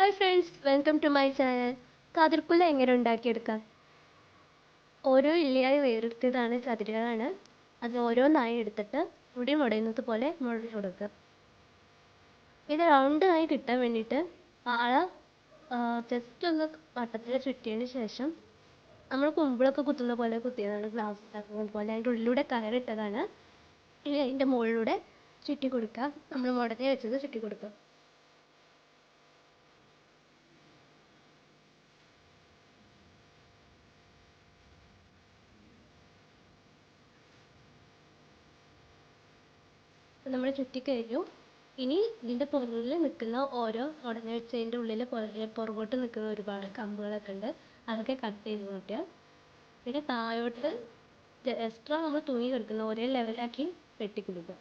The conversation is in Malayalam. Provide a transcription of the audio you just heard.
Hi friends, welcome to my channel. കതിർക്കുല എങ്ങനെ ഉണ്ടാക്കിയെടുക്കാം? ഓരോ ഇല്ലയായി വേർതിരിച്ചതാണ് കതിരുകളാണ്. അത് ഓരോന്നായി എടുത്തിട്ട് മുടി മുടയുന്നത് പോലെ മുടഞ്ഞു കൊടുക്കുക. ഇത് റൗണ്ടായി കിട്ടാൻ വേണ്ടിയിട്ട് പാള ജസ്റ്റ് ഒന്ന് വട്ടത്തിൽ ചുറ്റിയതിന് ശേഷം നമ്മൾ കുമ്പിളൊക്കെ കുത്തുന്ന പോലെ കുത്തിയതാണ്, ഗ്ലാസ് ഉണ്ടാക്കുന്നത് പോലെ അതിൻ്റെ ഉള്ളിലൂടെ കയറിട്ടതാണ്. ഇനി അതിൻ്റെ മുകളിലൂടെ ചുറ്റി കൊടുക്കുക. നമ്മൾ മുടഞ്ഞ് വെച്ചത് ചുറ്റി കൊടുക്കുക. നമ്മൾ ചുറ്റിക്കഴിഞ്ഞു. ഇനി ഇതിൻ്റെ പുറകിൽ നിൽക്കുന്ന ഓരോ ഉടനെ വെച്ചതിൻ്റെ ഉള്ളിൽ പുറകോട്ട് നിൽക്കുന്ന ഒരുപാട് കമ്പുകളൊക്കെ ഉണ്ട്. അതൊക്കെ കട്ട് ചെയ്ത് നോക്കുക. പിന്നെ താഴോട്ട് എക്സ്ട്രാ നമ്മൾ തുണി കിടക്കുന്ന ഒരേ ലെവലാക്കി വെട്ടി കൊടുക്കുക.